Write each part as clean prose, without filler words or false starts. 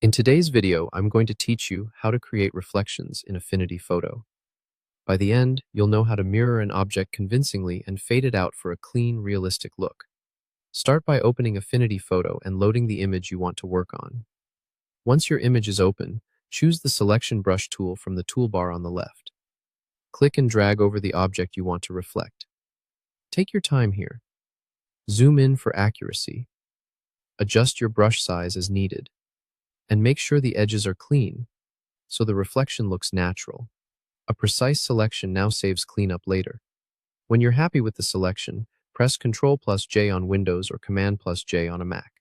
In today's video, I'm going to teach you how to create reflections in Affinity Photo. By the end, you'll know how to mirror an object convincingly and fade it out for a clean, realistic look. Start by opening Affinity Photo and loading the image you want to work on. Once your image is open, choose the Selection Brush tool from the toolbar on the left. Click and drag over the object you want to reflect. Take your time here. Zoom in for accuracy. Adjust your brush size as needed. And make sure the edges are clean, so the reflection looks natural. A precise selection now saves cleanup later. When you're happy with the selection, press Ctrl+J on Windows or Command+J on a Mac.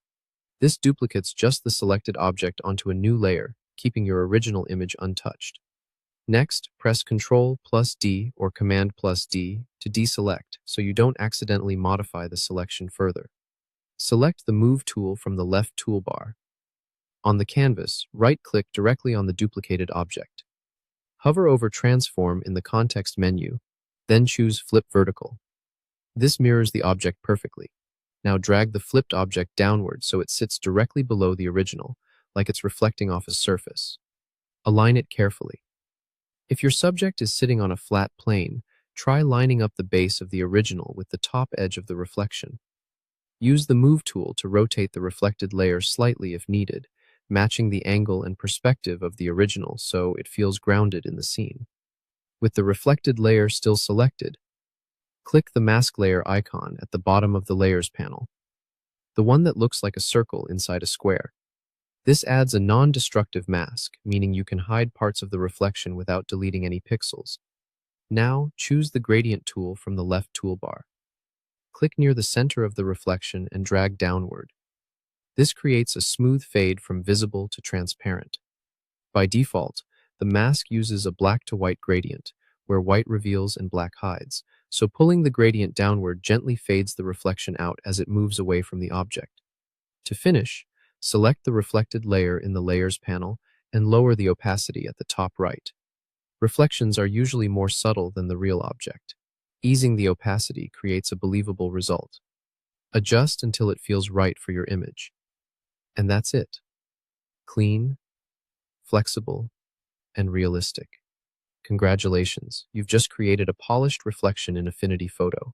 This duplicates just the selected object onto a new layer, keeping your original image untouched. Next, press Ctrl+D or Command+D to deselect so you don't accidentally modify the selection further. Select the Move tool from the left toolbar. On the canvas, right-click directly on the duplicated object. Hover over Transform in the context menu, then choose Flip Vertical. This mirrors the object perfectly. Now drag the flipped object downward so it sits directly below the original, like it's reflecting off a surface. Align it carefully. If your subject is sitting on a flat plane, try lining up the base of the original with the top edge of the reflection. Use the Move tool to rotate the reflected layer slightly if needed, matching the angle and perspective of the original so it feels grounded in the scene. With the reflected layer still selected, click the mask layer icon at the bottom of the Layers panel, the one that looks like a circle inside a square. This adds a non-destructive mask, meaning you can hide parts of the reflection without deleting any pixels. Now, choose the Gradient tool from the left toolbar. Click near the center of the reflection and drag downward. This creates a smooth fade from visible to transparent. By default, the mask uses a black to white gradient, where white reveals and black hides, so pulling the gradient downward gently fades the reflection out as it moves away from the object. To finish, select the reflected layer in the Layers panel and lower the opacity at the top right. Reflections are usually more subtle than the real object. Easing the opacity creates a believable result. Adjust until it feels right for your image. And that's it. Clean, flexible, and realistic. Congratulations, you've just created a polished reflection in Affinity Photo.